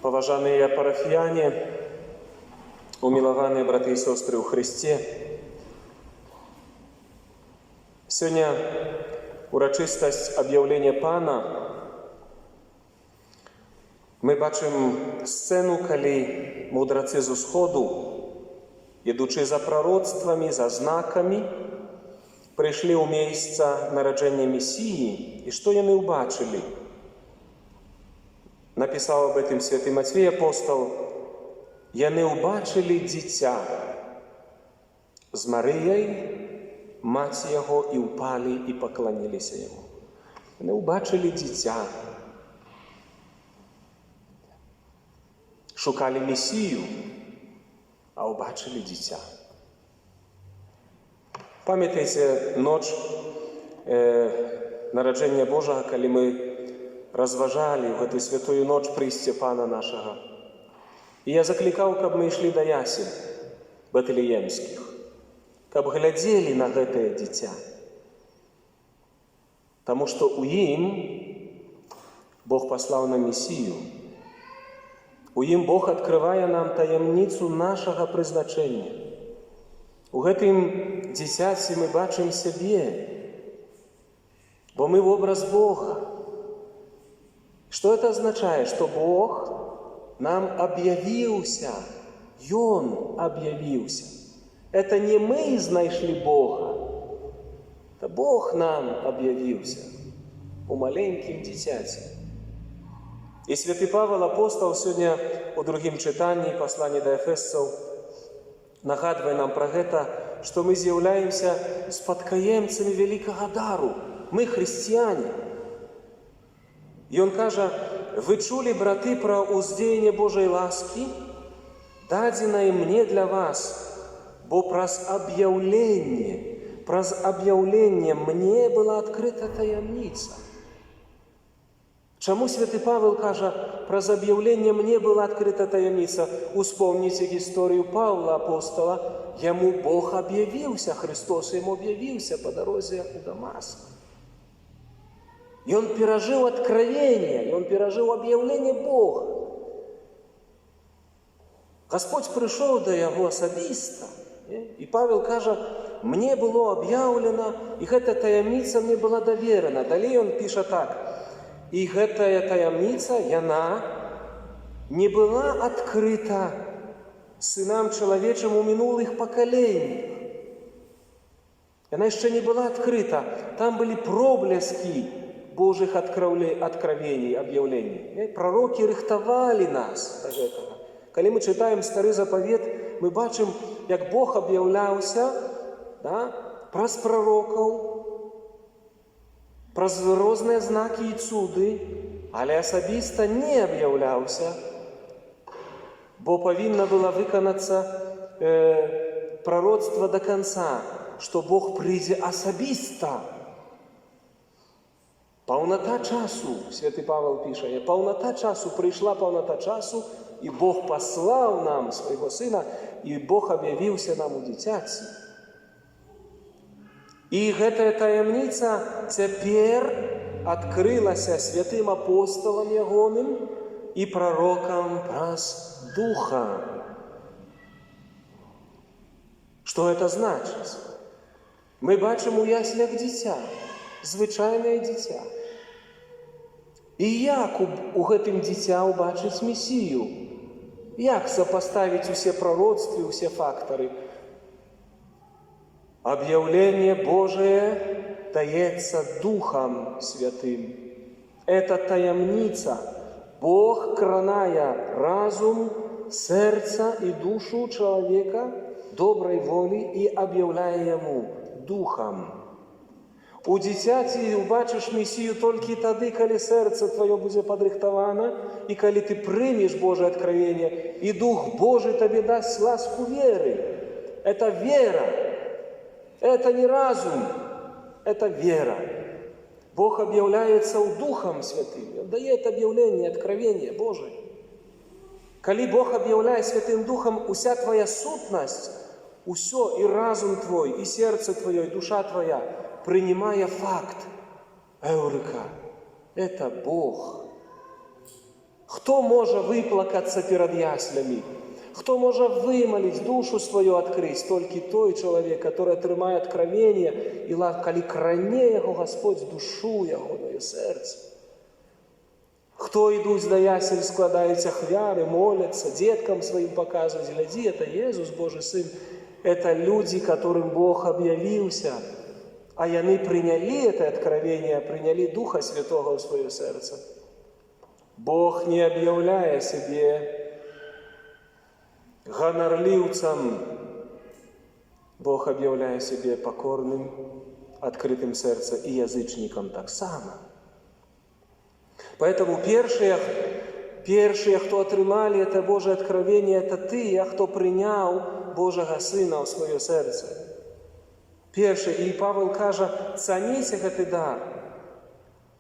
Паважаныя парафіяне, умілаваныя браты і сёстры ў Хрысце, сёння урачыстасць аб'яўлення Пана. Мы бачым сцэну, калі мудрацы з усходу, ідучы за прароцтвамі, за знакамі, прыйшлі ў месца нараджэння Месіі, і што яны ўбачылі? Напісаў аб гэтым святы Мацвей апостол: яны ўбачылі дзіця з Марыяй, маці яго, і ўпалі і пакланіліся яму. Яны ўбачылі дзіця. Шукалі Месію, а ўбачылі дзіця. Памятаеце ноч нараджэння Божага, калі мы разважалі ў гэтую святую ноч прыйсце Пана нашага. І я заклікаў, каб мы ішлі да ясень Бэтлеемскіх, каб глядзелі на гэтае дзіця. Таму што ў ім Бог паслаў нам Месію. У ім Бог адкрывае нам таямніцу нашага прызначэння. У гэтым дзіцяці мы бачым сябе, бо мы вобраз Бога. Что это означает? Что Бог нам объявился. Он объявился. Это не мы знайшли Бога. Это Бог нам объявился у маленьким дзіцяці. И святы Павел апостол сегодня у другім чытанні послання да Эфесцаў нагадвае нам про гэта, что мы з'яўляемся спадкаемцамі вялікага дару. Мы хрысціяне. И он кажа: вы чулі, браты, про уздзеянне Божай ласки, дадзенае мне для вас, бо праз аб'яўленне мне была адкрыта таямніца. Чаму святы Павел кажа, праз аб'яўленне мне была адкрыта таямніца? Успомніце гісторыю Павла апостола. Яму Бог аб'явіўся, Христос яму аб'явіўся по дарозе у Дамаск. И он пережил откровение, и он пережил объявление Бога. Господь пришел до его особисто, и Павел каже: мне было объявлено, и эта таямница мне была доверена. Далее он пишет так: и эта таямница, она не была открыта сынам человечим у минулых поколений. Она еще не была открыта. Там были проблески Божьих откровений, объявлений. Пророки рыхтовали нас до этого. Когда мы читаем Старый Заповед, мы бачим, как Бог объявлялся, праз пророков, праз разные знаки и цуды, але особисто не объявлялся, бо повинно было виконаться пророцтво до конца, что Бог прийде особисто. Паўната часу, святы Павел піша, паўната часу, прийшла паўната часу, і Бог послав нам свайго Сына, і Бог аб'явіўся нам у дзіцяці. І гэтая таямніца цяпер адкрылася святым апостолам ягоным і пророкам праз Духа. Что это значит? Мы бачым у яслях дзіця, звычайнае дзіця. І як у гэтым дзіця ўбачыць Месію? Як сопоставить усе пророцтвы, усе фактары? Объявление Божие даецца Духом Святым. Это таямница. Бог кранае разум, сердце и душу человека доброй воли и объявляе ему Духом. У дзіцяці убачыш Месію толькі тады, калі сэрца твоё будзе падрыхтавана, і калі ты прымеш Божие откровение, и Дух Божий тебе даст ласку веры. Это вера. Это не разум. Это вера. Бог объявляется у Духом Святым. Он дает объявление, откровение Божие. Калі Бог объявляет Святым Духом, уся твоя сутность, усё, и разум твой, и сердце твое, и душа твоя, принимая факт, эврика, это Бог. Хто може выплакацца перад яслямі? Хто можа вымаліць, душу сваю адкрыць? Толькі той чалавек, который атрымае адкровение, і калі кране яго Господь душу ягонае сэрца. Хто ідуць да ясель, складаюць ахвяры, моляцца, деткам сваім паказваюць: глядзі, это Иисус, Божий Сын. Это люди, которым Бог объявился, а яны приняли это откровение, приняли Духа Святого в свое сердце. Бог, не объявляя себе гонорливцем, Бог объявляя себе покорным, открытым сердцем и язычником так само. Поэтому первые, кто отрымали это Божие откровение, это ты, а кто принял Божого Сына в свое сердце. Перший, и Павел каже: цаніце гэты дар.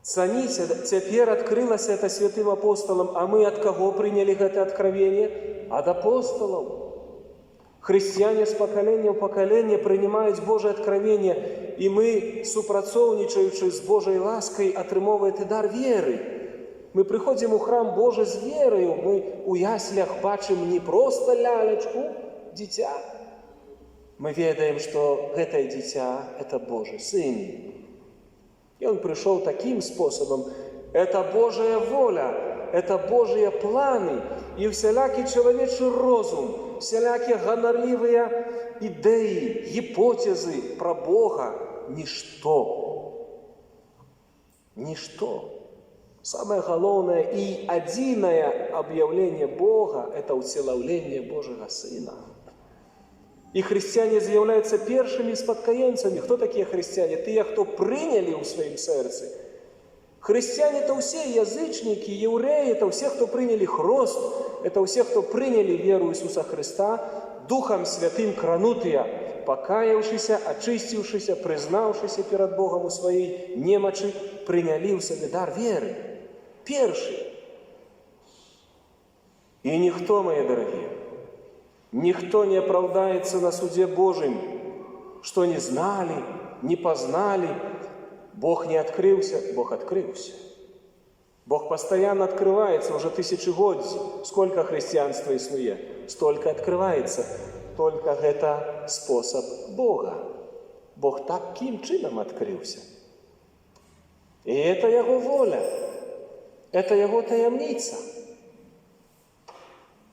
Цаніце, цяпер адкрылася это святым апостолам, а мы от кого приняли это откровение? От апостолов. Христиане с поколения в поколение принимают Божие откровение, и мы, супрацоўнічаючы с Божьей лаской, атрымоўваем дар веры. Мы приходим у храм Божий с верою, мы у яслях бачым не просто лялечку, дитя. Мы ведаем, что это дитя – это Божий Сын. И Он пришел таким способом. Это Божья воля, это Божьи планы. И всякий человечий разум, всякие гонорливые идеи, гипотезы про Бога – ничто. Ничто. Самое главное и единое объявление Бога – это уцеловление Божьего Сына. И христиане являются первыми спадкоємцями. Кто такие христиане? Те, кто приняли в своем сердце. Христиане – это все язычники, евреи – это все, кто приняли хрост, это все, кто приняли веру Иисуса Христа, Духом Святым кранутые, покаявшиеся, очистившиеся, признавшиеся перед Богом у своей немочи, приняли в себе дар веры. Первые. И никто, мои дорогие, никто не оправдается на суде Божьем, что не знали, не познали. Бог не открылся, Бог открылся. Бог постоянно открывается, уже тысячегодий. Сколько христианства иснует, столько открывается. Только это способ Бога. Бог таким чином открылся. И это Его воля, это Его таємниця.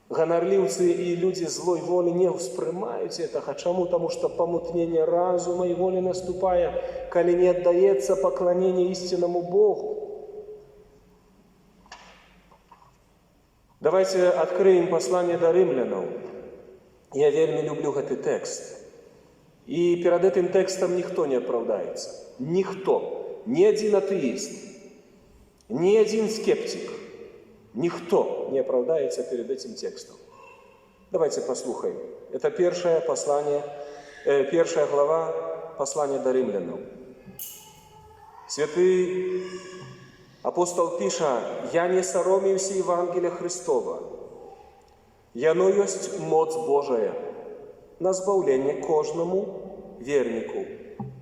Гонорливцы и люди злой воли не воспринимают этого. Чему? Потому что помутнение разума и воли наступает, коли не отдается поклонение истинному Богу. Давайте откроем послание до римлянам. Я вельми люблю этот текст. И перед этим текстом никто не оправдается. Никто. Ни один атеист, ни один скептик. Никто не оправдается перед этим текстом. Давайте послухаем. Это первое глава послания до римлянам. Святый апостол пишет: «Я не соромився Евангелия Христова. Яно есть моц Божия на збавление кожному вернику,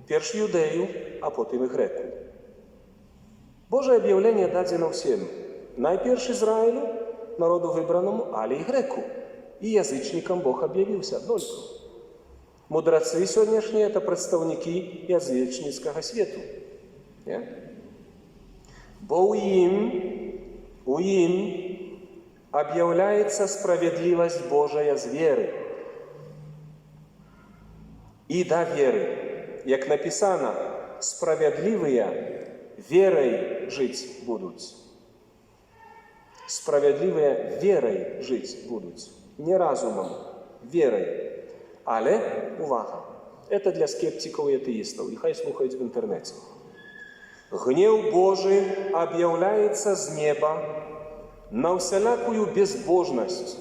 перш юдею, а потом и греку». Божие объявление дадено всем. Найперш Израилю, народу вибраному, але й греку. И язычникам Бог объявился только. Мудрецы сегодняшние – это представники язычницкого свету. Бо у им объявляется справедливость Божия з веры. И до веры, як написано, справедливые верой жить будут. Справедливые верой жить будут. Не разумом, верой. Але, увага, это для скептиков и атеистов. И хай слухают в интернете. Гнев Божий объявляется с неба на всякую безбожность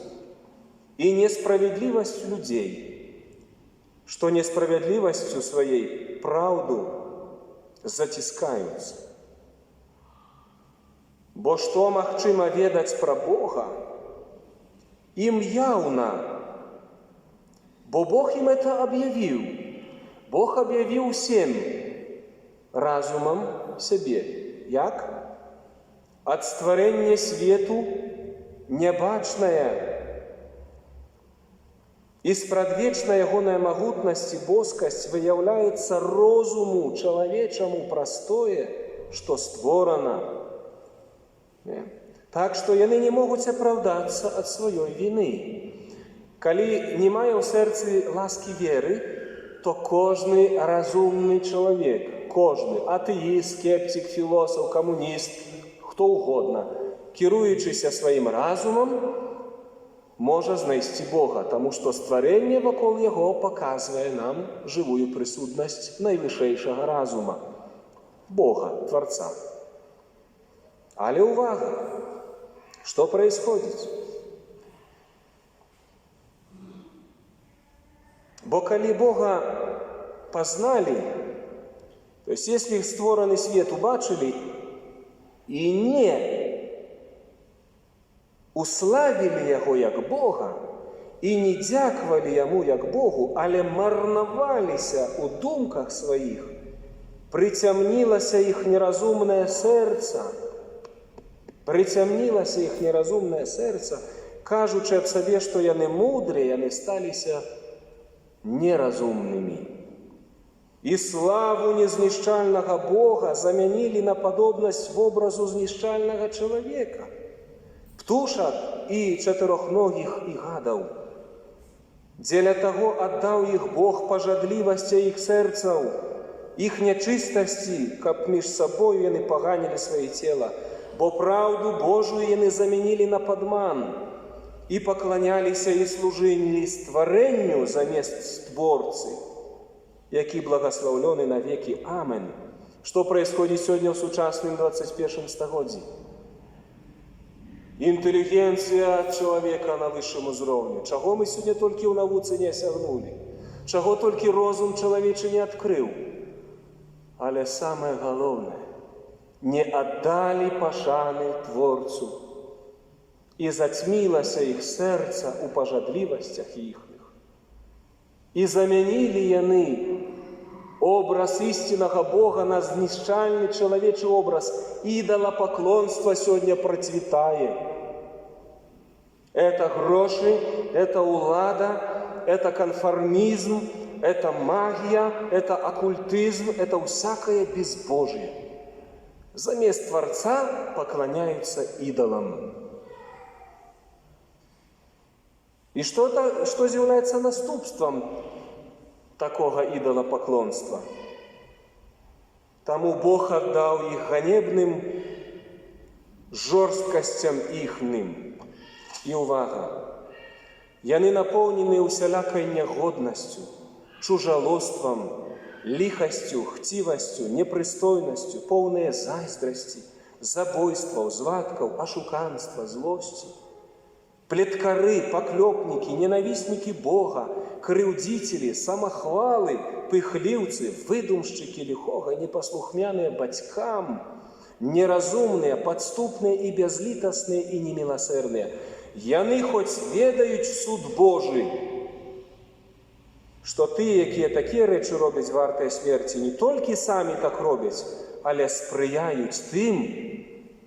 и несправедливость людей, что несправедливостью своей правду затискаются. Бо што магчыма ведаць пра Бога, ім яўна, бо Бог им это объявил. Бог объявил всем разумом себе. Як? От створения свету нябачная і спрадвечная ягоная магутнасць і боскасць выяўляецца розуму чалавечаму простое, што створана. Так што яны не могуць апраўдацца ад сваёй віны. Калі не мае ў сэрцы ласкі веры, то кожны разумны чалавек, кожны атэіст, скептик, філосаф, камуніст, хто угодна, кіруючыся сваім разумам, можа знайсці Бога, таму што стварэнне вакол яго паказвае нам жывую прысутнасць найвышэйшага разума, Бога, Творца. Але увага! Что происходит? Бо калі Бога познали, то есть если их створаны свет убачили и не уславили Яго як Бога, и не дяквали Яму як Богу, але марнаваліся у думках своих, прицямнілася их неразумное сердце, прицямнілася их неразумное сердце, кажучи об себе, что яны мудрые, яны сталіся неразумными. И славу незнішчальнага Бога заменили на подобность в образу знішчальнага человека, птушак и четырехногих и гадов. Дзеля того отдал их Бог пожадливости их сердцев, их нечистости, каб між собою яны поганили свои тела, бо правду Божию яны заменили на подман, и поклонялись и служили створению замест Створцы, які благословлены на веки. Аминь. Что происходит сегодня в сучасном 21 стагоддзі? Інтэлігенцыя чалавека на высшым узроўні. Чаго мы сегодня толькі ў навуцы не асягнули? Чаго толькі розум чалавечы не адкрыў? Але самое галоўнае, не аддалі пашаны Творцу, і зацьмілася іх сэрца ў пажадлівасцях іхных. І замянілі яны образ истинного Бога на знішчальны чалавечы образ. Идолопоклонство сегодня процветает. Это гроши, это улада, это конформизм, это магия, это оккультизм, это всякое безбожие. Замест Творца поклоняются идолам. И что является наступством такого идолопоклонства? Тому Бог отдал их ганебным жорсткостям ихным. И увага! Яны наполнены усялякой негодностью, чужалоством, лихостью, хтивостью, непристойностью, полные зайздрости, забойства, звадков, ошуканства, злости. Плеткары, поклепники, ненавистники Бога, крыўдзители, самохвалы, пыхліўцы, выдумшчыкі лихога, непослухмяныя бацькам, неразумные, подступные и безлитостные и немилосердные. Яны хоть ведаюць суд Божий, что тыя, якія такія рэчы робяць вартыя смерти, не толькі самі так робяць, але спрыяюць тым,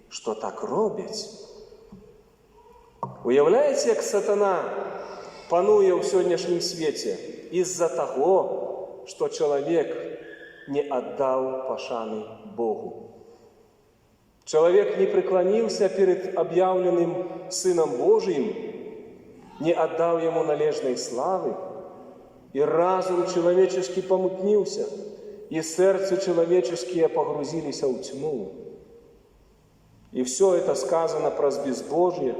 что так робяць. Уявляеце, як сатана пануе ў сённяшнім свеце из-за того, что человек не отдал пашаны Богу. Человек не преклонился перед объявленным Сыном Божиим, не отдал Ему належной славы, и разум человеческий помутнился, и сердце человеческие погрузились в тьму. И все это сказано про безбожие,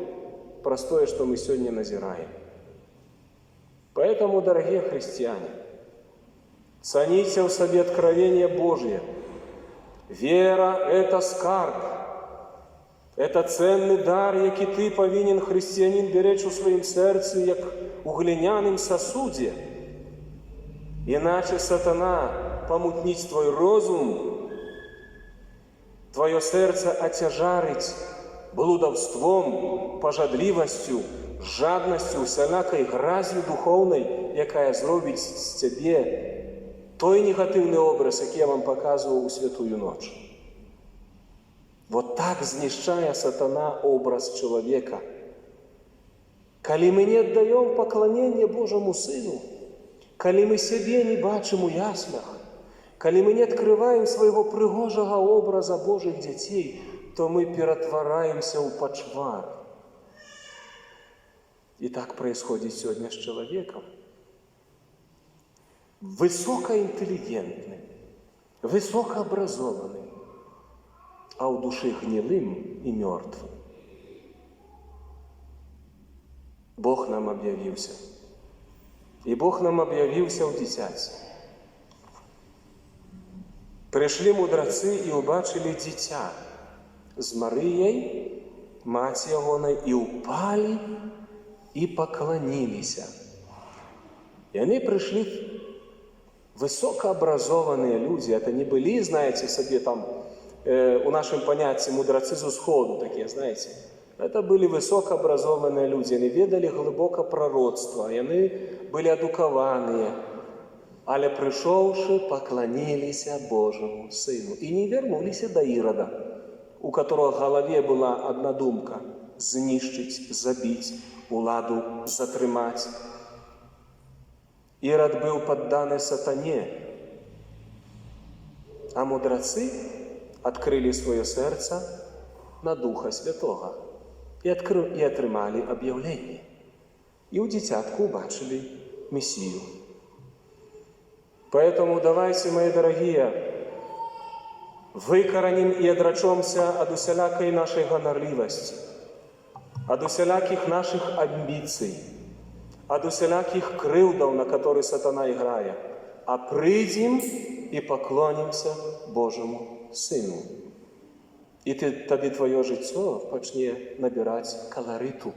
простое, что мы сегодня назираем. Поэтому, дорогие христиане, цените в себе откровение Божие. Вера – это скарб, это ценный дар, який ты повинен, христианин, беречь у своем сердце, як у глиняном сосуде. Иначе сатана помутнить твой розум, твое сердце отяжарить блудовством, пожадливостью, жадностью, всякой гразью духовной, якая зробить с тебе той негативный образ, який я вам показывал у святую ночь. Вот так знищає сатана образ человека, Калі мы не аддаём пакланенне Божаму Сыну, калі мы сябе не бачым у яслях, калі мы не адкрываем свайго прыгожага образа Божых дзяцей, то мы ператвараемся ў пачвар. И так происходит сегодня с человеком. Высокоинтеллигентным, высокообразованным, а у души гнилым и мертвым. Бог нам объявился. И Бог нам объявился в дитяці. Пришли мудрацы и убачили дитя с Марией, мать ягонай, и упали и поклонились. И они пришли высокообразованные люди. Это не были, знаете, себе там, у нашем понятии мудрацы з усходу такие, знаете. Это были высокообразованные люди. Они ведали глубоко пророцтва. И они были адукованные. Але пришовши, поклонились Божьему Сыну. И не вернулись до Ирода, у которого в голове была одна думка – знищить, забить, уладу затрымать. Ирод был поддан сатане, а мудрацы открыли свое сердце на Духа Святого и отрымали объявление. И у дитятку убачили Мессию. Поэтому давайте, мои дорогие, выкороним и отречемся от усялякой нашей гонорливости, от усяляких наших амбиций, от усяляких крылдов, на которые сатана играет, а придем и поклонимся Божьему Сыну. И тогда твое життя почне набирать колориту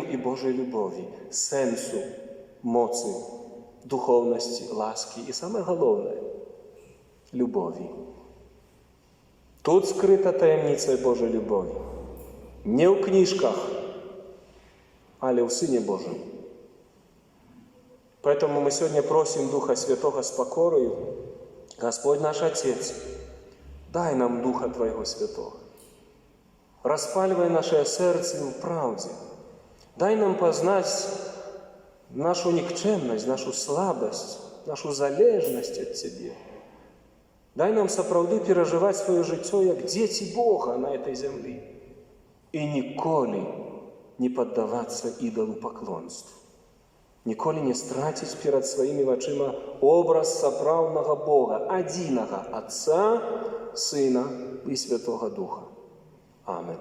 и Божьей любови, сенсу, моцы, духовности, ласки и, самое главное, любови. Тут скрыта таємниця Божьей любови. Не в книжках, але в Сыне Божьем. Поэтому мы сегодня просим Духа Святого с покорою: Господь наш Отец, дай нам Духа Твоего Святого. Распаливай наше сердце в правде. Дай нам познать нашу никчемность, нашу слабость, нашу залежность от Тебе. Дай нам сапраўды переживать свое життя, как дети Бога на этой земле. И николи не поддаваться идолу поклонству. Николи не стратить перед своими очима образ сапраўднага Бога, одиного Отца, Сына и Святого Духа. Аминь.